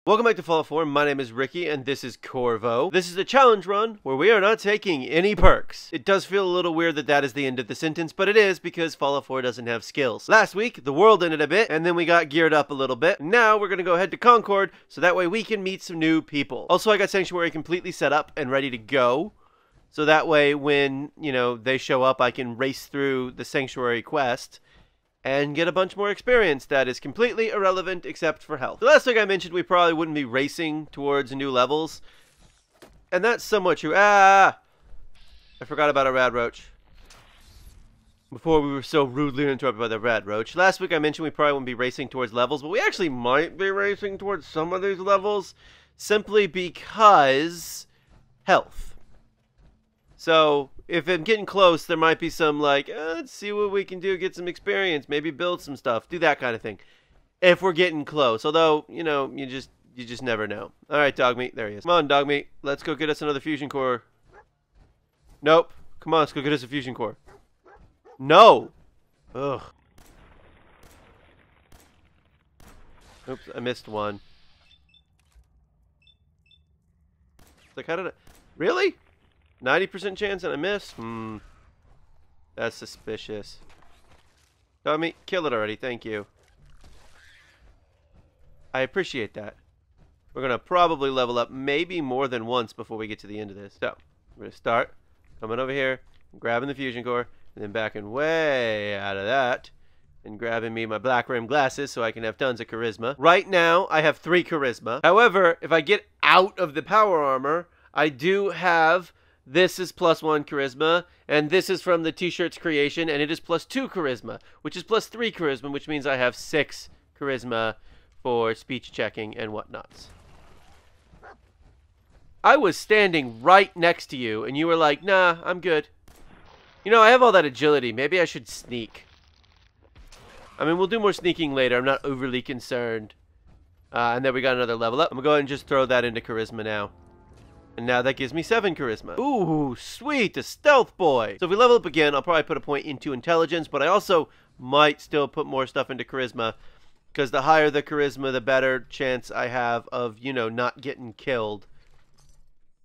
Welcome back to Fallout 4. My name is Ricky, and this is Corvo. This is a challenge run where we are not taking any perks. It does feel a little weird that that is the end of the sentence, but it is because Fallout 4 doesn't have skills. Last week, the world ended a bit, and then we got geared up a little bit. Now we're going to go ahead to Concord, so that way we can meet some new people. Also, I got Sanctuary completely set up and ready to go. So that way when, they show up, I can race through the Sanctuary quest and get a bunch more experience that is completely irrelevant except for health. The last thing I mentioned, we probably wouldn't be racing towards new levels. And that's somewhat true. I forgot about a rad roach. Before we were so rudely interrupted by the rad roach. Last week I mentioned we probably wouldn't be racing towards levels, but we actually might be racing towards some of these levels simply because health. So, if I'm getting close, there might be some like, let's see what we can do, get some experience, maybe build some stuff, do that kind of thing. If we're getting close. Although, you just never know. Alright, Dogmeat, there he is. Come on, Dogmeat, let's go get us another fusion core. Nope. Come on, let's go get us a fusion core. No! Ugh. Oops, I missed one. It's like, how did I... Really? 90% chance and I missed? That's suspicious. Dogmeat, kill it already, thank you. I appreciate that. We're going to probably level up maybe more than once before we get to the end of this. So, we're going to start coming over here, grabbing the fusion core, and then backing way out of that, and grabbing me my black rim glasses so I can have tons of charisma. Right now, I have 3 charisma. However, if I get out of the power armor, I do have... This is +1 charisma, and this is from the t-shirt's creation, and it is +2 charisma, which is +3 charisma, which means I have 6 charisma for speech checking and whatnots. I was standing right next to you, and you were like, nah, I'm good. I have all that agility. Maybe I should sneak. I mean, we'll do more sneaking later. I'm not overly concerned. And then we got another level up. I'm going to go ahead and just throw that into charisma now. And now that gives me 7 charisma. Ooh, sweet, a stealth boy. So if we level up again, I'll probably put a point into intelligence, but I also might still put more stuff into charisma, because the higher the charisma, the better chance I have of, not getting killed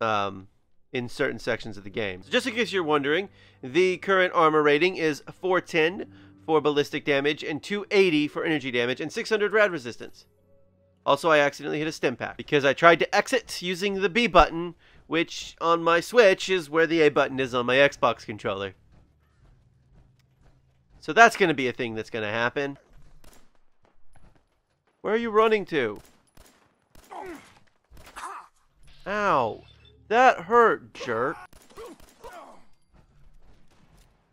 in certain sections of the game. So just in case you're wondering, the current armor rating is 410 for ballistic damage, and 280 for energy damage, and 600 rad resistance. Also, I accidentally hit a stim pack because I tried to exit using the B button, which on my Switch is where the A button is on my Xbox controller. So that's going to be a thing that's going to happen. Where are you running to? Ow. That hurt, jerk.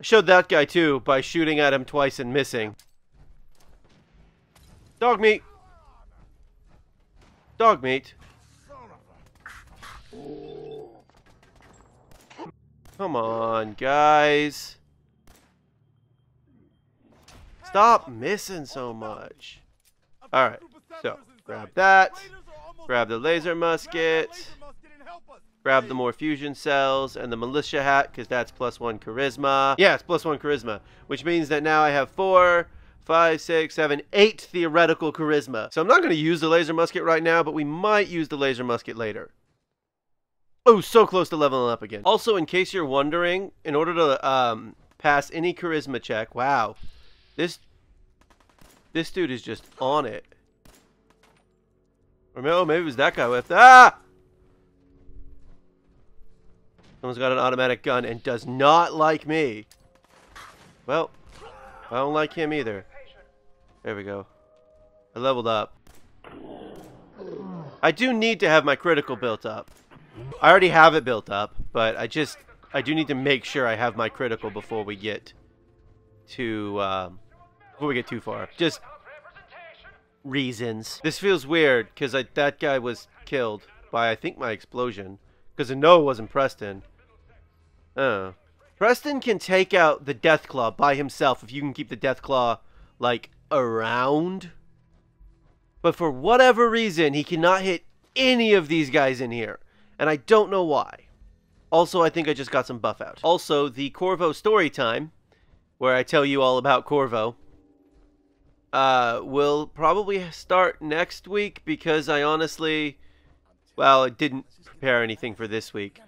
I showed that guy too by shooting at him twice and missing. Dogmeat. Dogmeat. Come on, guys. Stop missing so much. Alright, so grab that. Grab the laser musket. Grab the more fusion cells and the militia hat, because that's +1 charisma. Yeah, it's +1 charisma, which means that now I have 4, 5, 6, 7, 8 theoretical charisma. So I'm not going to use the laser musket right now, but we might use the laser musket later. Oh, so close to leveling up again. Also, in case you're wondering, in order to pass any charisma check, wow, this dude is just on it. Or maybe it was that guy with, Someone's got an automatic gun and does not like me. Well, I don't like him either. There we go. I leveled up. I do need to have my critical built up. I already have it built up, but I do need to make sure I have my critical before we get too far. Just reasons. This feels weird because that guy was killed by, I think, my explosion. Because I know it wasn't Preston. Oh. Preston can take out the Deathclaw by himself if you can keep the Deathclaw, like, around. But for whatever reason, he cannot hit any of these guys in here. And I don't know why. Also, I think I just got some buff out. Also, the Corvo story time, where I tell you all about Corvo, will probably start next week because I honestly, well, I didn't prepare anything for this week.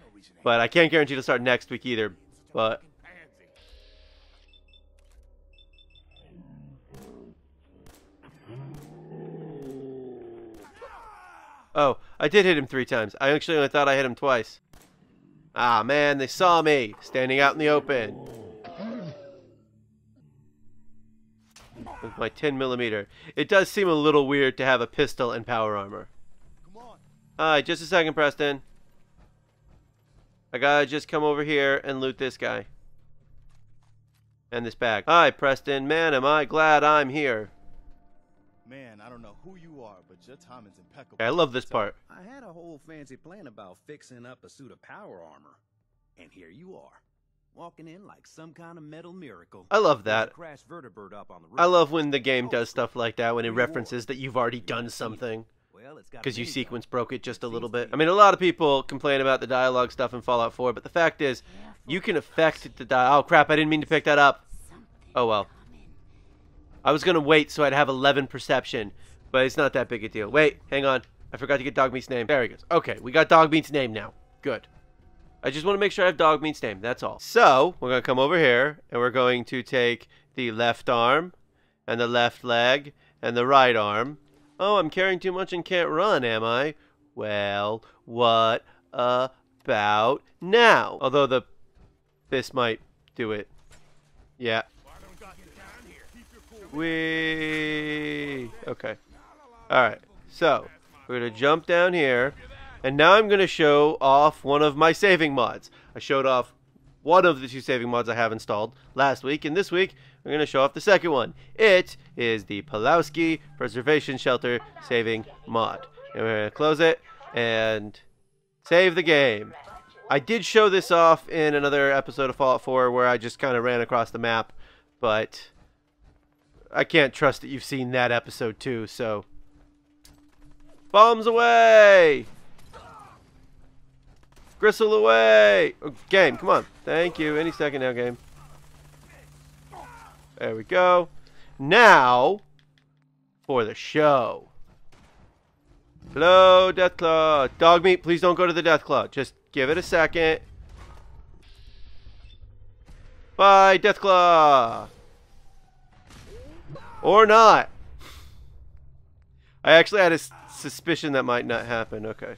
But I can't guarantee to start next week either. But oh, I did hit him 3 times. I actually only thought I hit him twice. Ah, man, they saw me standing out in the open with my 10mm. It does seem a little weird to have a pistol and power armor. Hi, just a second, Preston. I gotta just come over here and loot this guy. And this bag. Hi, Preston. Man, am I glad I'm here. Man, I don't know who you are, but your timing's impeccable. I love this part. I had a whole fancy plan about fixing up a suit of power armor. And here you are, walking in like some kind of metal miracle. I love that. Crash vertibird up on the roof. I love when the game does stuff like that, when it references that you've already done something. Because you sequence broke it just a little bit. I mean, a lot of people complain about the dialogue stuff in Fallout 4, but the fact is, you can affect the dialogue. Oh, crap, I didn't mean to pick that up. Oh, well. I was going to wait so I'd have 11 perception, but it's not that big a deal. Wait, hang on. I forgot to get Dogmeat's name. There he goes. Okay, we got Dogmeat's name now. Good. I just want to make sure I have Dogmeat's name. That's all. So, we're going to come over here, and we're going to take the left arm, and the left leg, and the right arm. Oh, I'm carrying too much and can't run, am I? Well, what about now? Although this might do it. Yeah. Whee! Okay. Alright. So, we're going to jump down here. And now I'm going to show off one of my saving mods. I showed off one of the 2 saving mods I have installed last week. And this week, we're going to show off the second one. It is the Pulowski Preservation Shelter saving mod. And we're going to close it and save the game. I did show this off in another episode of Fallout 4 where I just kind of ran across the map. But I can't trust that you've seen that episode too, so. Bombs away! Gristle away! Oh, game, come on. Thank you. Any second now, game. There we go. Now, for the show. Hello, Deathclaw. Dogmeat, please don't go to the Deathclaw. Just give it a second. Bye, Deathclaw. Or not. I actually had a suspicion that might not happen. Okay.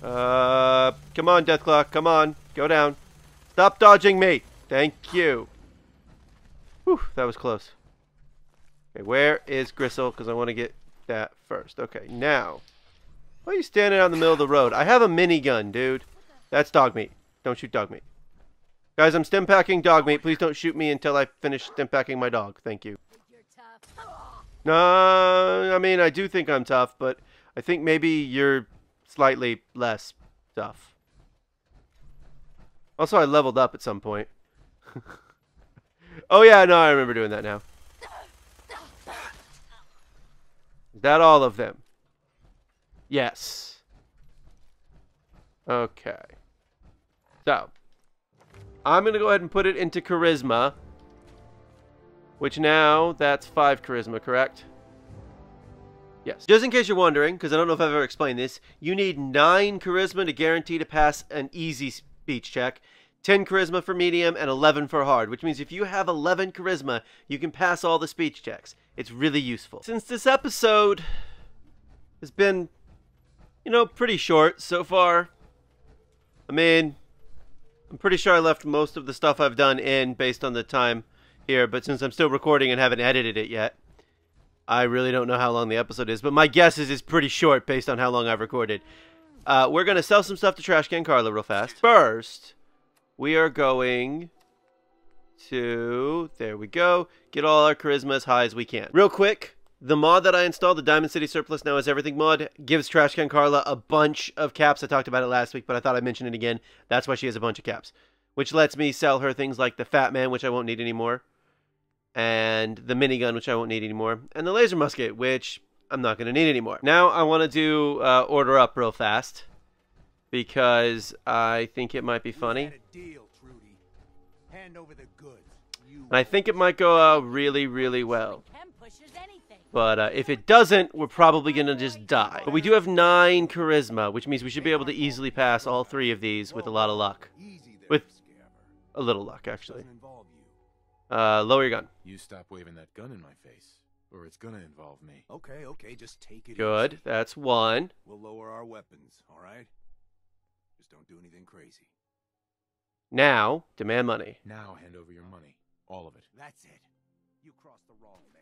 Come on, Deathclaw. Come on. Go down. Stop dodging me. Thank you. Whew, that was close. Okay, where is Gristle? Because I want to get that first. Okay, now. Why are you standing out in the middle of the road? I have a minigun, dude. That's Dogmeat. Don't shoot Dogmeat. Guys, I'm stim packing Dogmeat. Please don't shoot me until I finish stim packing my dog. Thank you. No, I mean, I do think I'm tough, but I think maybe you're slightly less tough. Also, I leveled up at some point. Oh yeah, no, I remember doing that now. Is that all of them? Yes. Okay. So, I'm going to go ahead and put it into Charisma. Which now, that's 5 Charisma, correct? Yes. Just in case you're wondering, because I don't know if I've ever explained this, you need 9 Charisma to guarantee to pass an easy speech check. 10 Charisma for medium, and 11 for hard, which means if you have 11 Charisma, you can pass all the speech checks. It's really useful. Since this episode has been, you know, pretty short so far, I mean, I'm pretty sure I left most of the stuff I've done in based on the time here, but since I'm still recording and haven't edited it yet, I really don't know how long the episode is, but my guess is it's pretty short based on how long I've recorded. We're going to sell some stuff to Trash Can Carla real fast. First, we are going to, there we go, get all our charisma as high as we can. Real quick, the mod that I installed, the Diamond City Surplus Now Is Everything mod, gives Trash Can Carla a bunch of caps. I talked about it last week, but I thought I'd mention it again. That's why she has a bunch of caps, which lets me sell her things like the Fat Man, which I won't need anymore, and the minigun, which I won't need anymore, and the laser musket, which I'm not going to need anymore. Now I want to do order up real fast, because I think it might be funny. Deal, Trudy. Hand over the goods. And I think it might go out really, really well. But if it doesn't, we're probably going to just die. But we do have 9 charisma, which means we should be able to easily pass all 3 of these with a lot of luck. With a little luck, actually. Lower your gun. You stop waving that gun in my face, or it's gonna involve me. Okay, just take it Good, easy. that's 1. We'll lower our weapons, all right? Just don't do anything crazy. Now, demand money. Now hand over your money. All of it. That's it. You crossed the wrong man.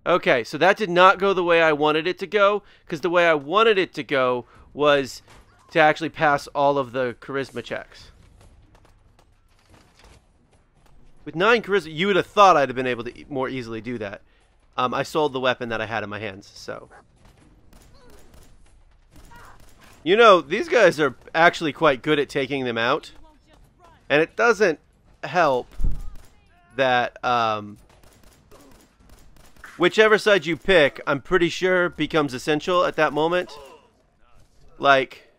Okay, so that did not go the way I wanted it to go, because the way I wanted it to go was to actually pass all of the charisma checks. With 9 charisma, you would have thought I'd have been able to more easily do that. I sold the weapon that I had in my hands, so. You know, these guys are actually quite good at taking them out. And it doesn't help that, whichever side you pick, I'm pretty sure becomes essential at that moment. Like,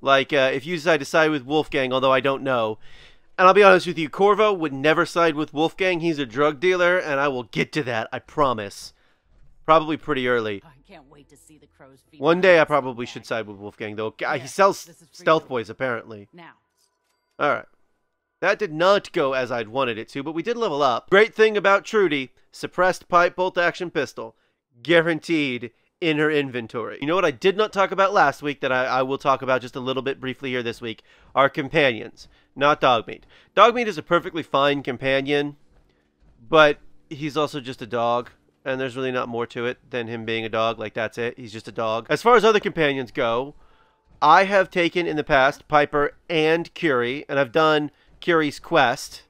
if you decide to side with Wolfgang, although I don't know. And I'll be honest with you, Corvo would never side with Wolfgang. He's a drug dealer, and I will get to that, I promise. Probably pretty early. I can't wait to see the crow's feet. One day I probably should side with Wolfgang, though. He sells stealth boys, apparently. Now. Alright. That did not go as I'd wanted it to, but we did level up. Great thing about Trudy, suppressed pipe bolt action pistol. Guaranteed in her inventory. You know what I did not talk about last week that I will talk about just a little bit briefly here this week? Our companions, not Dogmeat. Dogmeat is a perfectly fine companion, but he's also just a dog, and there's really not more to it than him being a dog. Like, that's it. He's just a dog. As far as other companions go, I have taken in the past Piper and Curie, and I've done Curie's quest,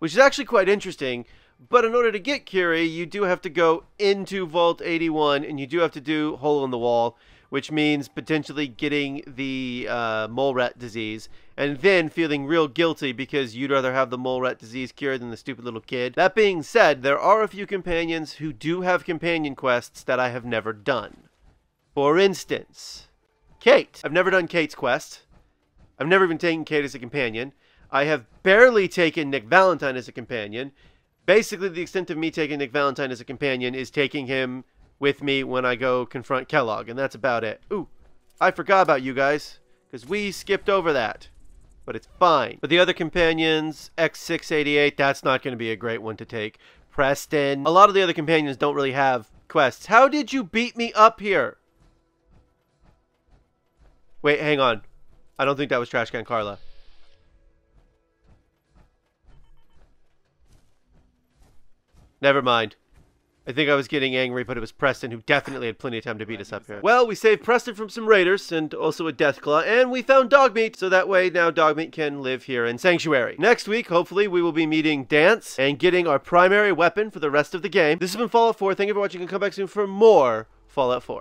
which is actually quite interesting. But in order to get Curie, you do have to go into Vault 81, and you do have to do Hole in the Wall, which means potentially getting the mole rat disease, and then feeling real guilty because you'd rather have the mole rat disease cured than the stupid little kid. That being said, there are a few companions who do have companion quests that I have never done. For instance, Kate. I've never done Kate's quest. I've never even taken Kate as a companion. I have barely taken Nick Valentine as a companion. Basically, the extent of me taking Nick Valentine as a companion is taking him with me when I go confront Kellogg, and that's about it. Ooh, I forgot about you guys, because we skipped over that. But it's fine. But the other companions, X688, that's not going to be a great one to take. Preston. A lot of the other companions don't really have quests. How did you beat me up here? Wait, hang on. I don't think that was Trash Can Carla. Never mind. I think I was getting angry, but it was Preston who definitely had plenty of time to beat us up here. Well, we saved Preston from some raiders and also a Deathclaw, and we found Dogmeat, so that way now Dogmeat can live here in Sanctuary. Next week, hopefully, we will be meeting Dance and getting our primary weapon for the rest of the game. This has been Fallout 4. Thank you for watching, and come back soon for more Fallout 4.